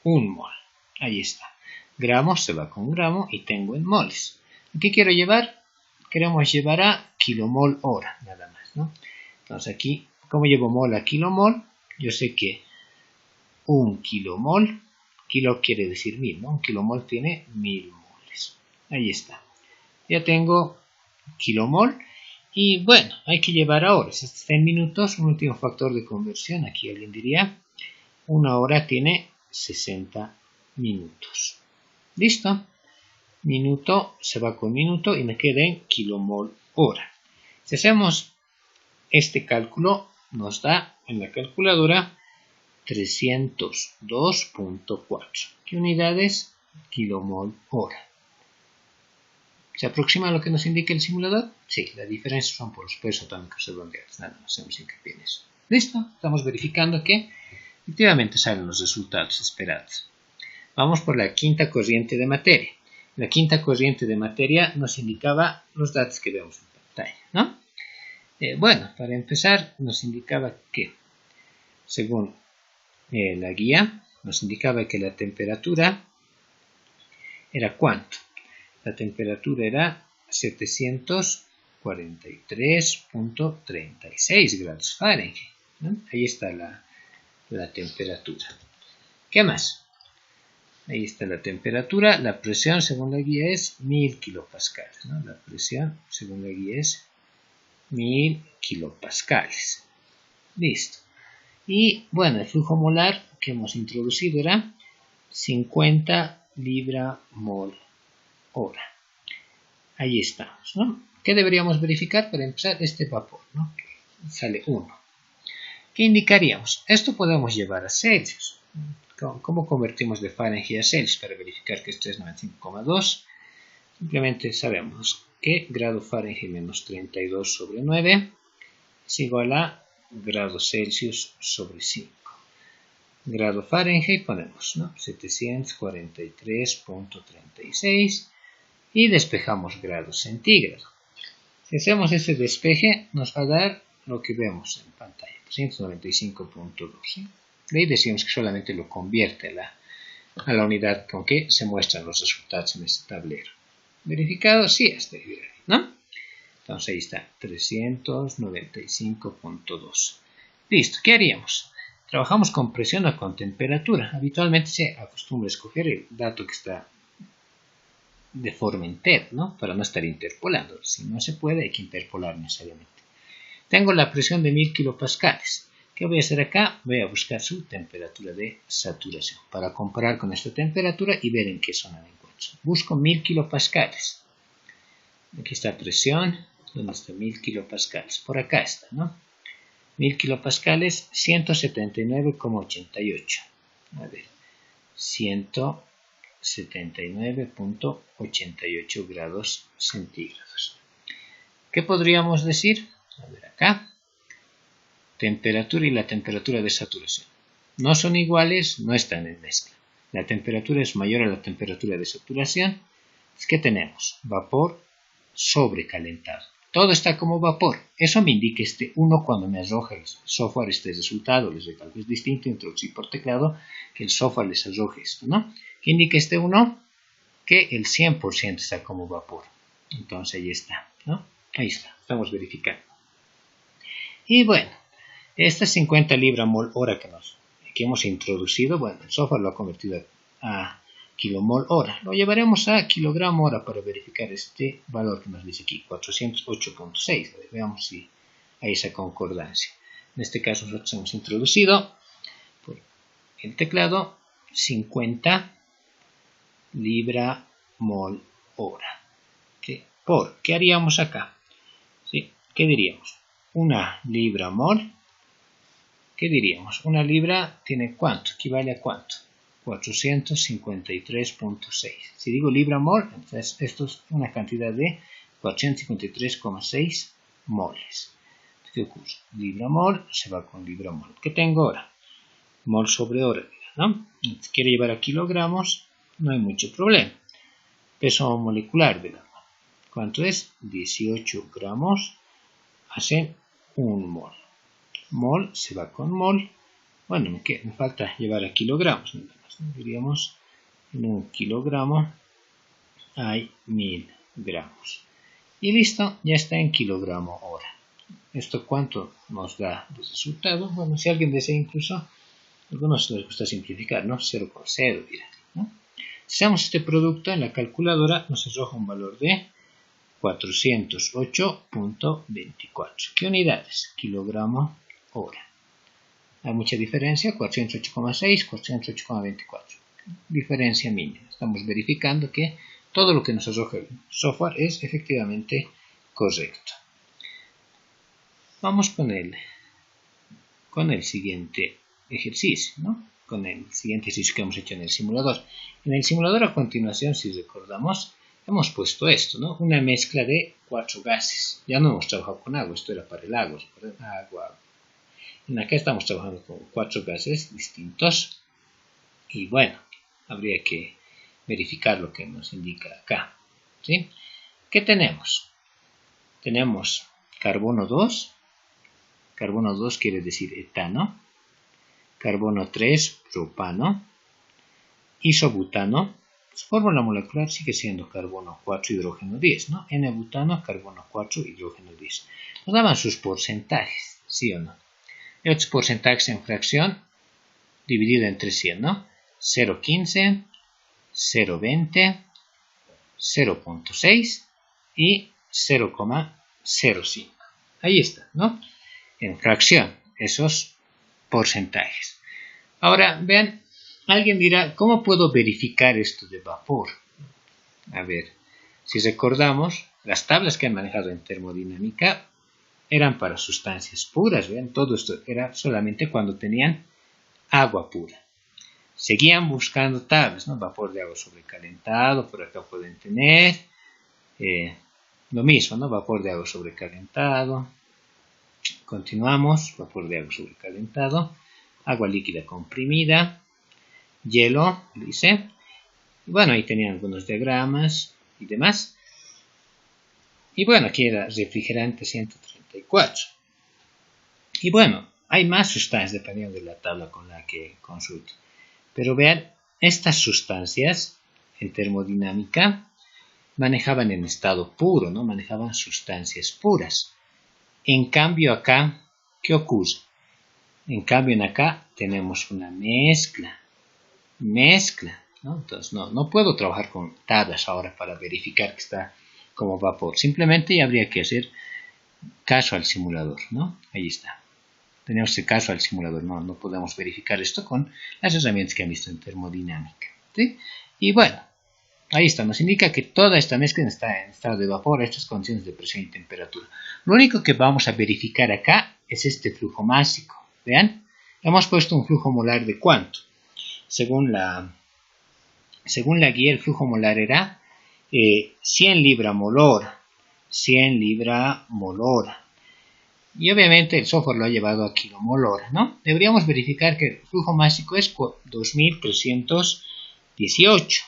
1 mol. Ahí está. Gramos se va con gramo y tengo en moles. ¿Qué quiero llevar? Queremos llevar a kilomol hora, nada más, ¿no? Entonces aquí, ¿cómo llevo mol a kilomol? Yo sé que 1 kilomol, kilo quiere decir 1000, ¿no? Un kilomol tiene 1000 moles. Ahí está. Ya tengo kilomol. Y bueno, hay que llevar a horas. Esto está en minutos, un último factor de conversión. Aquí alguien diría, una hora tiene 60 minutos. ¿Listo? Minuto se va con minuto y me queda en kilomol hora. Si hacemos este cálculo, nos da en la calculadora 302.4. ¿Qué unidades? Kilomol hora. ¿Se aproxima a lo que nos indica el simulador? Sí, la diferencia son por los pesos atómicos redondeados. Nada más hacemos hincapié en eso. ¿Listo? Estamos verificando que efectivamente salen los resultados esperados. Vamos por la quinta corriente de materia. La quinta corriente de materia nos indicaba los datos que vemos en pantalla, ¿no? Bueno, para empezar nos indicaba que, según la guía, nos indicaba que la temperatura era ¿cuánto? La temperatura era 743.36 grados Fahrenheit, ¿no? Ahí está la temperatura. ¿Qué más? Ahí está la temperatura. La presión, según la guía, es 1000 kilopascales, ¿no? La presión, según la guía, es 1000 kilopascales. Listo. Y bueno, el flujo molar que hemos introducido era 50 libra mol hora. Ahí estamos, ¿no? ¿Qué deberíamos verificar para empezar? Este vapor, ¿no? Que sale 1. ¿Qué indicaríamos? Esto podemos llevar a Celsius. ¿Cómo convertimos de Fahrenheit a Celsius para verificar que esto es 95,2? Simplemente sabemos que grado Fahrenheit menos 32 sobre 9 es igual a grado Celsius sobre 5. Grado Fahrenheit ponemos, ¿no? 743.36 y despejamos grados centígrados. Si hacemos ese despeje nos va a dar lo que vemos en pantalla, 195.2. ¿Sí? De ahí decimos que solamente lo convierte a la unidad con que se muestran los resultados en este tablero. ¿Verificado? Sí, está ahí, ¿no? Entonces ahí está, 395.2. Listo, ¿qué haríamos? Trabajamos con presión o con temperatura. Habitualmente se acostumbra a escoger el dato que está de forma entera, ¿no? Para no estar interpolando. Si no se puede, hay que interpolar necesariamente. Tengo la presión de 1000 kilopascales. ¿Qué voy a hacer acá? Voy a buscar su temperatura de saturación para comparar con esta temperatura y ver en qué zona me encuentro. Busco 1000 kilopascales. Aquí está presión. ¿Dónde está 1000 kilopascales? Por acá está, ¿no? 1000 kilopascales, 179,88. A ver, 179.88 grados centígrados. ¿Qué podríamos decir? A ver acá. Temperatura y la temperatura de saturación. No son iguales, no están en mezcla. La temperatura es mayor a la temperatura de saturación. ¿Qué tenemos? Vapor sobrecalentado. Todo está como vapor. Eso me indica este 1 cuando me arroja el software este resultado. Les recalco, es distinto introducir por teclado que el software les arroje esto, ¿no? ¿Qué indica este 1? Que el 100% está como vapor. Entonces ahí está, ¿no? Ahí está, estamos verificando. Y bueno, esta 50 libra mol hora que hemos introducido, bueno, el software lo ha convertido a kilomol hora. Lo llevaremos a kilogramo hora para verificar este valor que nos dice aquí, 408.6. Veamos si hay esa concordancia. En este caso nosotros hemos introducido por el teclado 50 libra mol hora. ¿Sí? ¿Qué haríamos acá? ¿Sí? ¿Qué diríamos? Una libra mol. ¿Qué diríamos? Una libra tiene ¿cuánto? ¿Equivale a cuánto? 453.6. Si digo libra mol, entonces esto es una cantidad de 453,6 moles. ¿Qué ocurre? Libra mol se va con libra mol. ¿Qué tengo ahora? Mol sobre hora, ¿no? Si quiero llevar a kilogramos, no hay mucho problema. Peso molecular del agua. ¿Cuánto es? 18 gramos hacen 1 mol. Mol se va con mol. Bueno, me falta llevar a kilogramos. Nada más, ¿no? Diríamos, en 1 kilogramo hay 1000 gramos. Y listo, ya está en kilogramo hora. ¿Esto cuánto nos da de resultado? Bueno, si alguien desea incluso, a algunos les gusta simplificar, ¿no? 0,0 dirán, ¿no? Si hacemos este producto en la calculadora, nos arroja un valor de 408.24. ¿Qué unidades? Kilogramo hora. Hay mucha diferencia, 408,6, 408,24. Diferencia mínima. Estamos verificando que todo lo que nos arroja el software es efectivamente correcto. Vamos con el siguiente ejercicio, ¿no? Con el siguiente ejercicio que hemos hecho en el simulador. En el simulador a continuación, si recordamos, hemos puesto esto, ¿no? Una mezcla de 4 gases. Ya no hemos trabajado con agua, esto era para el agua. En acá estamos trabajando con 4 gases distintos. Y bueno, habría que verificar lo que nos indica acá, ¿sí? ¿Qué tenemos? Tenemos carbono 2. Carbono 2 quiere decir etano. Carbono 3, propano. Isobutano. Su fórmula molecular sigue siendo carbono 4, hidrógeno 10, ¿no? N-butano, carbono 4, hidrógeno 10. Nos daban sus porcentajes, ¿sí o no? Y otros porcentajes en fracción dividido entre 100, ¿no? 0,15, 0,20, 0,6 y 0,05. Ahí está, ¿no? En fracción, esos porcentajes. Ahora, vean, alguien dirá, ¿cómo puedo verificar esto de vapor? A ver, si recordamos, las tablas que han manejado en termodinámica eran para sustancias puras, vean, todo esto era solamente cuando tenían agua pura. Seguían buscando tablas, ¿no? Vapor de agua sobrecalentado, por acá pueden tener, lo mismo, ¿no? Vapor de agua sobrecalentado. Continuamos, vapor de agua sobrecalentado, agua líquida comprimida, hielo, dice. Bueno, ahí tenían algunos diagramas y demás. Y bueno, aquí era refrigerante 134. Y bueno, hay más sustancias dependiendo de la tabla con la que consulte. Pero vean, estas sustancias en termodinámica manejaban en estado puro, ¿no? Manejaban sustancias puras. En cambio acá, ¿qué ocurre? En cambio en acá tenemos una mezcla, ¿no? Entonces no puedo trabajar con tablas ahora para verificar que está como vapor. Simplemente habría que hacer caso al simulador, ¿no? Ahí está. Tenemos que caso al simulador, no podemos verificar esto con las herramientas que han visto en termodinámica, ¿sí? Y bueno, ahí está, nos indica que toda esta mezcla está en estado de vapor a estas condiciones de presión y temperatura. Lo único que vamos a verificar acá es este flujo másico. Vean, hemos puesto un flujo molar de ¿cuánto? Según la guía, el flujo molar era 100 libra mol hora. 100 libra mol hora. Y obviamente el software lo ha llevado a kilomol hora, ¿no? Deberíamos verificar que el flujo másico es 2318,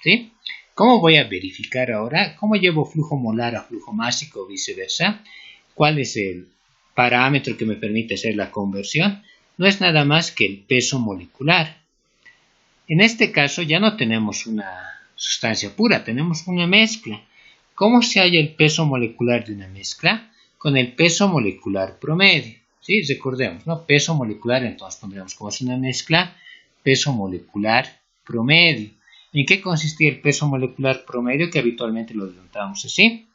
¿sí? ¿Cómo voy a verificar ahora? ¿Cómo llevo flujo molar a flujo másico o viceversa? ¿Cuál es el parámetro que me permite hacer la conversión? No es nada más que el peso molecular. En este caso ya no tenemos una sustancia pura, tenemos una mezcla. ¿Cómo se halla el peso molecular de una mezcla? Con el peso molecular promedio, ¿sí? Recordemos, ¿no? Peso molecular, entonces pondremos como es una mezcla, peso molecular promedio. ¿En qué consistía el peso molecular promedio? Que habitualmente lo denotábamos así.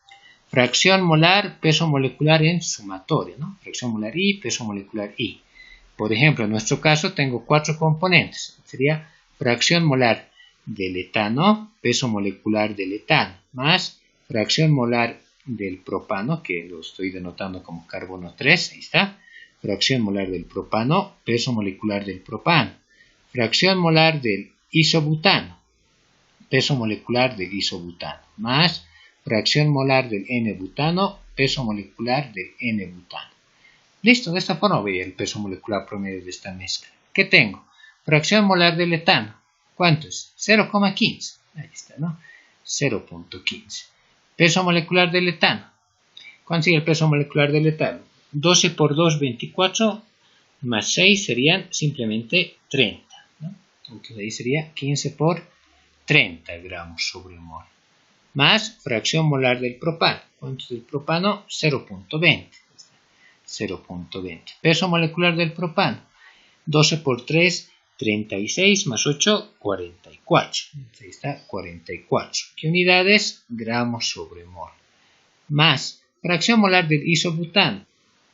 Fracción molar, peso molecular en sumatorio, ¿no? Fracción molar I, peso molecular I. Por ejemplo, en nuestro caso tengo 4 componentes. Sería fracción molar del etano, peso molecular del etano, más fracción molar del propano, que lo estoy denotando como carbono 3, ahí está. Fracción molar del propano, peso molecular del propano. Fracción molar del isobutano, peso molecular del isobutano, más fracción molar del N-butano, peso molecular del N-butano. Listo, de esta forma voy el peso molecular promedio de esta mezcla. ¿Qué tengo? Fracción molar del etano. ¿Cuánto es? 0,15. Ahí está, ¿no? 0,15. Peso molecular del etano. ¿Cuánto sería el peso molecular del etano? 12 por 2, 24, más 6 serían simplemente 30. ¿no? Entonces ahí sería 15 por 30 gramos sobre mol. Más fracción molar del propano. ¿Cuánto es del propano? 0,20. 0,20. Peso molecular del propano. 12 por 3, 36, más 8, 44. Ahí está, 44. ¿Qué unidades? Gramos sobre mol. Más fracción molar del isobutano.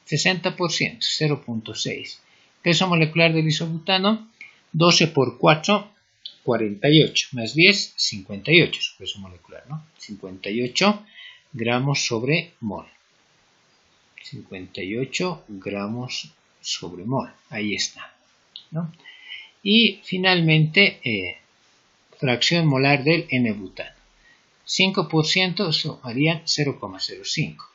60%, 0,6. Peso molecular del isobutano. 12 por 4, 48. Más 10, 58. Su peso molecular, ¿no? 58 gramos sobre mol. 58 gramos sobre mol. Ahí está, ¿no? Y finalmente, fracción molar del N-butano. 5%, eso haría 0,05.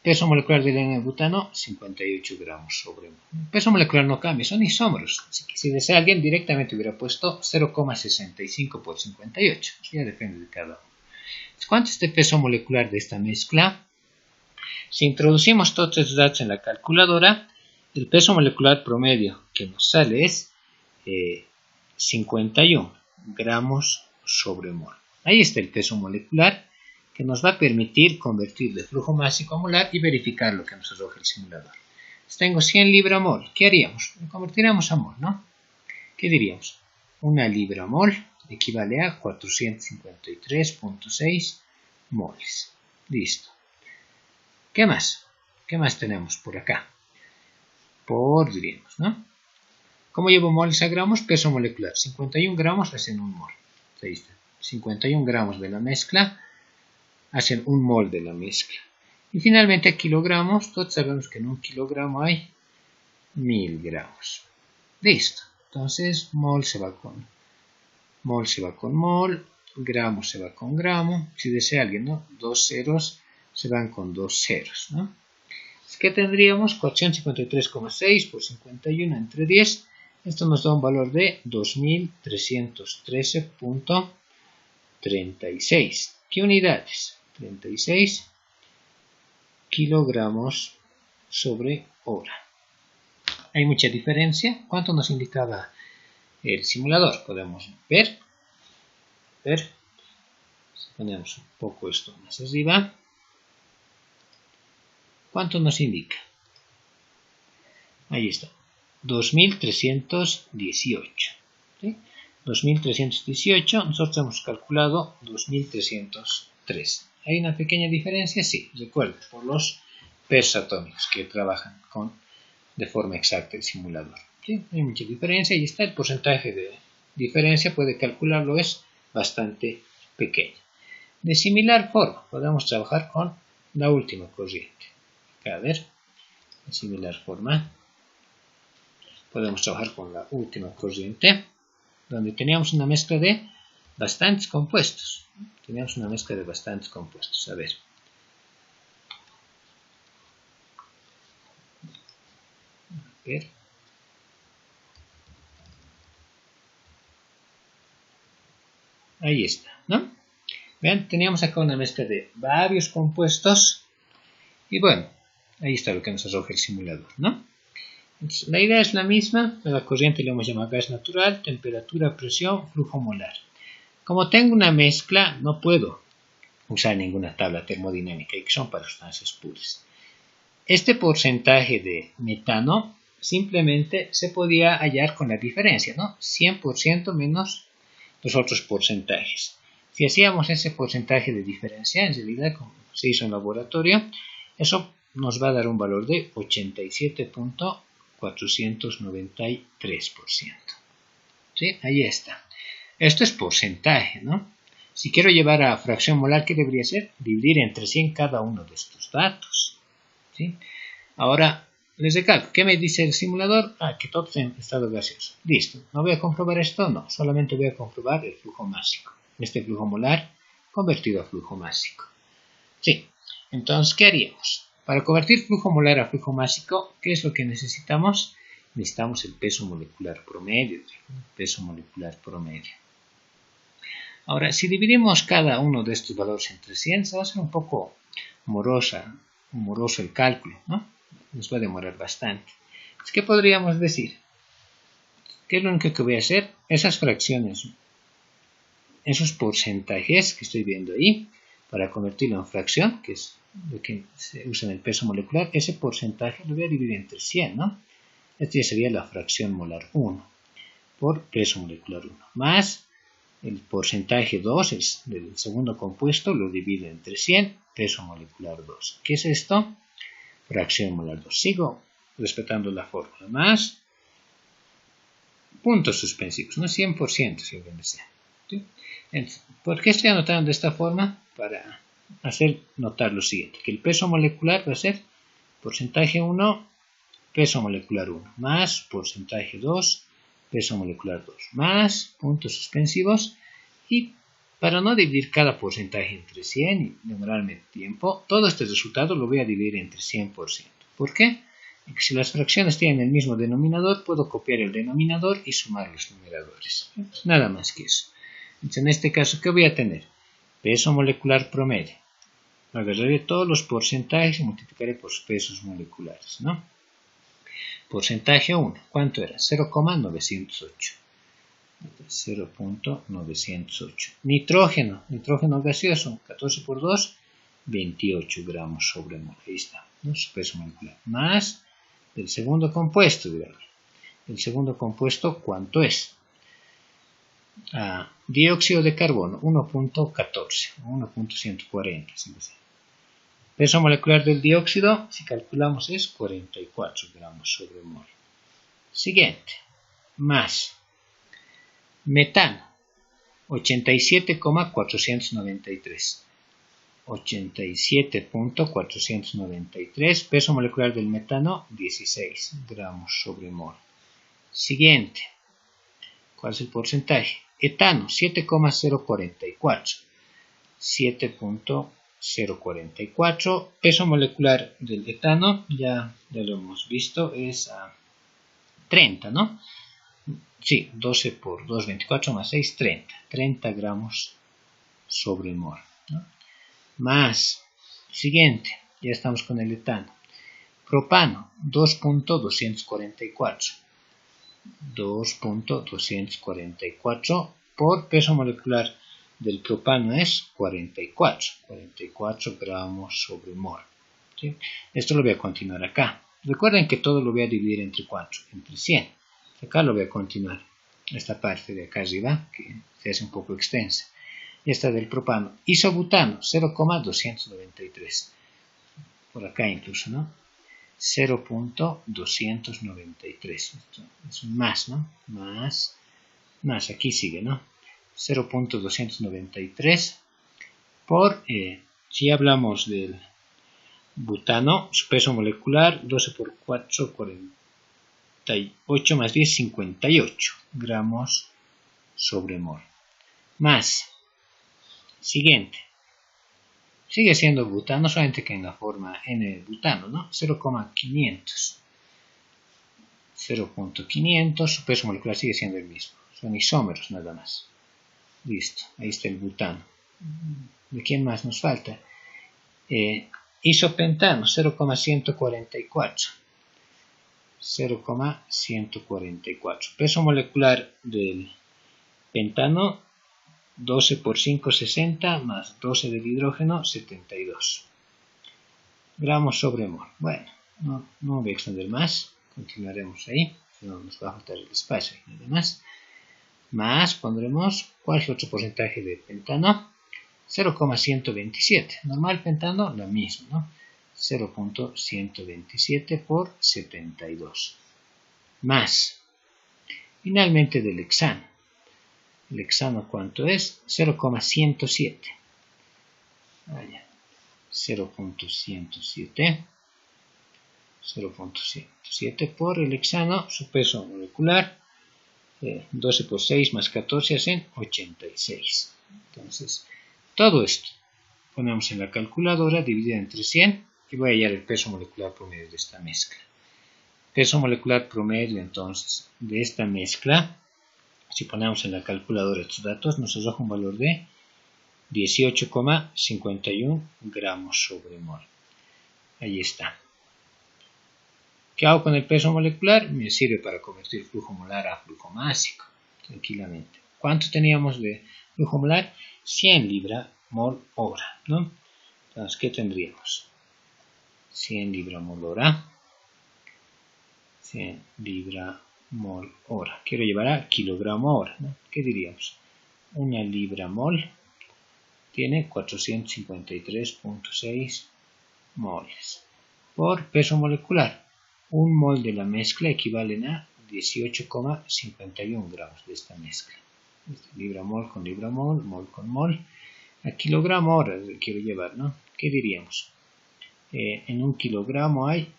Peso molecular del N-butano, 58 gramos sobre mol. El peso molecular no cambia, son isómeros. Así que si desea alguien, directamente hubiera puesto 0,65 por 58. Ya depende de cada uno. ¿Cuánto es este peso molecular de esta mezcla? Si introducimos todos estos datos en la calculadora, el peso molecular promedio que nos sale es 51 gramos sobre mol. Ahí está el peso molecular que nos va a permitir convertir de flujo másico a molar y verificar lo que nos arroja el simulador. Tengo 100 libra mol. ¿Qué haríamos? Lo convertiríamos a mol, ¿no? ¿Qué diríamos? Una libra mol equivale a 453,6 moles. Listo. ¿Qué más? ¿Qué más tenemos por acá? Diríamos, ¿no? ¿Cómo llevo moles a gramos? Peso molecular. 51 gramos hacen un mol. Ahí está. 51 gramos de la mezcla hacen un mol de la mezcla. Y finalmente a kilogramos, todos sabemos que en un kilogramo hay 1000 gramos. Listo. Entonces, mol se va con mol, gramo se va con gramo. Si desea alguien, ¿no? Dos ceros se van con dos ceros, ¿no? Es que tendríamos 453,6 por 51 entre 10. Esto nos da un valor de 2313,36. ¿Qué unidades? 36 kilogramos sobre hora. Hay mucha diferencia. ¿Cuánto nos indicaba el simulador? Podemos ver. Si ponemos un poco esto más arriba. ¿Cuánto nos indica? Ahí está. 2318. ¿Sí? 2318. Nosotros hemos calculado 2303. ¿Hay una pequeña diferencia? Sí. Recuerden, por los pesos atómicos que trabajan de forma exacta el simulador. ¿Sí? Hay mucha diferencia y está el porcentaje de diferencia. Puede calcularlo, es bastante pequeño. De similar forma, podemos trabajar con la última corriente. A ver, de similar forma, podemos trabajar con la última corriente, donde teníamos una mezcla de bastantes compuestos. A ver. Ahí está, ¿no? Vean, teníamos acá una mezcla de varios compuestos. Y bueno, ahí está lo que nos arroja el simulador, ¿no? Entonces, la idea es la misma. A la corriente le hemos llamado gas natural, temperatura, presión, flujo molar. Como tengo una mezcla, no puedo usar ninguna tabla termodinámica, que son para sustancias puras. Este porcentaje de metano simplemente se podía hallar con la diferencia, ¿no? 100% menos los otros porcentajes. Si hacíamos ese porcentaje de diferencia, en realidad, como se hizo en laboratorio, eso nos va a dar un valor de 87,493%. ¿Sí? Ahí está. Esto es porcentaje, ¿no? Si quiero llevar a fracción molar, ¿qué debería ser? Dividir entre 100 cada uno de estos datos. ¿Sí? Ahora, les recalco, ¿qué me dice el simulador? Que todo está en estado gaseoso. Listo. ¿No voy a comprobar esto? No. Solamente voy a comprobar el flujo másico. Este flujo molar convertido a flujo másico. Sí. Entonces, ¿qué haríamos? Para convertir flujo molar a flujo másico, ¿qué es lo que necesitamos? Necesitamos el peso molecular promedio. Peso molecular promedio. Ahora, si dividimos cada uno de estos valores entre 100, se va a hacer un poco moroso el cálculo, ¿no? Nos va a demorar bastante. ¿Qué podríamos decir? ¿Qué es lo único que voy a hacer? Esas fracciones, esos porcentajes que estoy viendo ahí, para convertirlo en fracción, que es lo que se usa en el peso molecular, ese porcentaje lo voy a dividir entre 100, ¿no? Esto ya sería la fracción molar 1 por peso molecular 1, más el porcentaje 2 es del segundo compuesto, lo divido entre 100, peso molecular 2. ¿Qué es esto? Fracción molar 2. Sigo respetando la fórmula, más puntos suspensivos, no 100% siempre sea. ¿Sí? Entonces, ¿por qué estoy anotando de esta forma? Para hacer notar lo siguiente, que el peso molecular va a ser porcentaje 1, peso molecular 1, más porcentaje 2, peso molecular 2, más puntos suspensivos, y para no dividir cada porcentaje entre 100 y demorarme tiempo, todo este resultado lo voy a dividir entre 100%. ¿Por qué? Porque si las fracciones tienen el mismo denominador, puedo copiar el denominador y sumar los numeradores. Nada más que eso. Entonces, en este caso, ¿qué voy a tener? Peso molecular promedio. Agarraré todos los porcentajes y multiplicaré por sus pesos moleculares, ¿no? Porcentaje 1, ¿cuánto era? 0,908. 0.908. Nitrógeno gaseoso, 14 por 2, 28 gramos sobre mol. Ahí está, ¿no? Su peso molecular. Más el segundo compuesto, digamos. El segundo compuesto, ¿cuánto es? Dióxido de carbono, 1.14, 1.140. Peso molecular del dióxido, si calculamos, es 44 gramos sobre mol. Siguiente, más metano, 87,493. 87.493. Peso molecular del metano, 16 gramos sobre mol. Siguiente. ¿Cuál es el porcentaje? Etano, 7,044. 7.044. Peso molecular del etano, ya lo hemos visto, es 30, ¿no? Sí, 12 por 2, 24 más 6, 30. 30 gramos sobre mol, ¿no? Más, siguiente, ya estamos con el etano. Propano, 2.244. 2.244 por peso molecular del propano es 44 gramos sobre mol. ¿Sí? Esto lo voy a continuar acá. Recuerden que todo lo voy a dividir entre ¿cuánto? Entre 100. Acá lo voy a continuar. Esta parte de acá arriba, que se hace un poco extensa. Esta del propano. Isobutano, 0,293. Por acá incluso, ¿no? 0.293. Esto es un más, ¿no? Más, aquí sigue, ¿no? 0.293 por, si hablamos del butano, su peso molecular, 12 por 4, 48 más 10, 58 gramos sobre mol. Más, siguiente, sigue siendo butano, solamente que en la forma N-butano, ¿no? 0,500. 0.500, su peso molecular sigue siendo el mismo. Son isómeros nada más. Listo, ahí está el butano. ¿De quién más nos falta? Isopentano, 0,144. 0,144. Peso molecular del pentano, 12 por 5, 60, más 12 del hidrógeno, 72 gramos sobre mol. Bueno, no voy a extender más. Continuaremos ahí, no nos va a faltar el espacio y nada más. Más pondremos, ¿cuál es el otro porcentaje de pentano? 0,127. Normal pentano, lo mismo, ¿no? 0.127 por 72. Más, finalmente del hexano. El hexano, ¿cuánto es? 0,107. 0.107 0.107 por el hexano, su peso molecular, 12 por 6 más 14 hacen 86. Entonces, todo esto ponemos en la calculadora, dividida entre 100 y voy a hallar el peso molecular promedio de esta mezcla. Peso molecular promedio entonces de esta mezcla, si ponemos en la calculadora estos datos, nos arroja un valor de 18,51 gramos sobre mol. Ahí está. ¿Qué hago con el peso molecular? Me sirve para convertir flujo molar a flujo másico, tranquilamente. ¿Cuánto teníamos de flujo molar? 100 libra mol hora, ¿no? Entonces, ¿qué tendríamos? 100 libra mol hora. 100 libra mol hora. Quiero llevar a kilogramo hora, ¿no? ¿Qué diríamos? Una libra mol tiene 453.6 moles. Por peso molecular, un mol de la mezcla equivale a 18,51 gramos de esta mezcla. Libra mol con libra mol, mol con mol. A kilogramo hora quiero llevar, ¿no? ¿Qué diríamos? En un kilogramo hay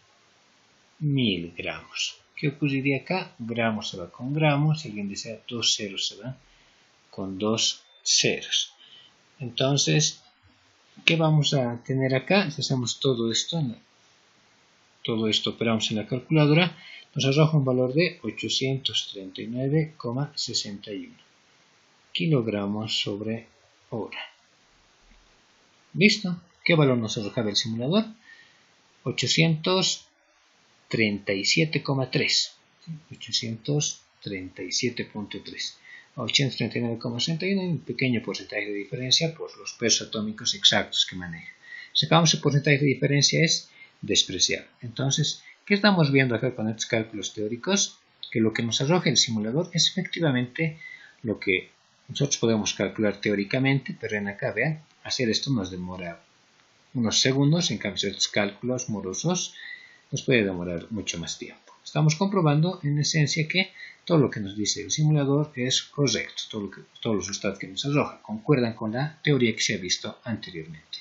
1000 gramos. ¿Qué ocurriría acá? Gramos se va con gramos, si alguien desea 2 ceros se va con 2 ceros. Entonces, ¿qué vamos a tener acá? Si hacemos todo esto operamos en la calculadora, nos arroja un valor de 839,61 kilogramos sobre hora. ¿Listo? ¿Qué valor nos arrojaba el simulador? 837,3. 837.3. A 839,61 hay un pequeño porcentaje de diferencia por los pesos atómicos exactos que maneja. Sacamos el porcentaje de diferencia es despreciable. Entonces, ¿qué estamos viendo acá con estos cálculos teóricos? Que lo que nos arroja el simulador es efectivamente lo que nosotros podemos calcular teóricamente, pero en acá, vean, hacer esto nos demora unos segundos, en cambio estos cálculos morosos nos puede demorar mucho más tiempo. Estamos comprobando en esencia que todo lo que nos dice el simulador es correcto, todos los resultados que nos arroja concuerdan con la teoría que se ha visto anteriormente.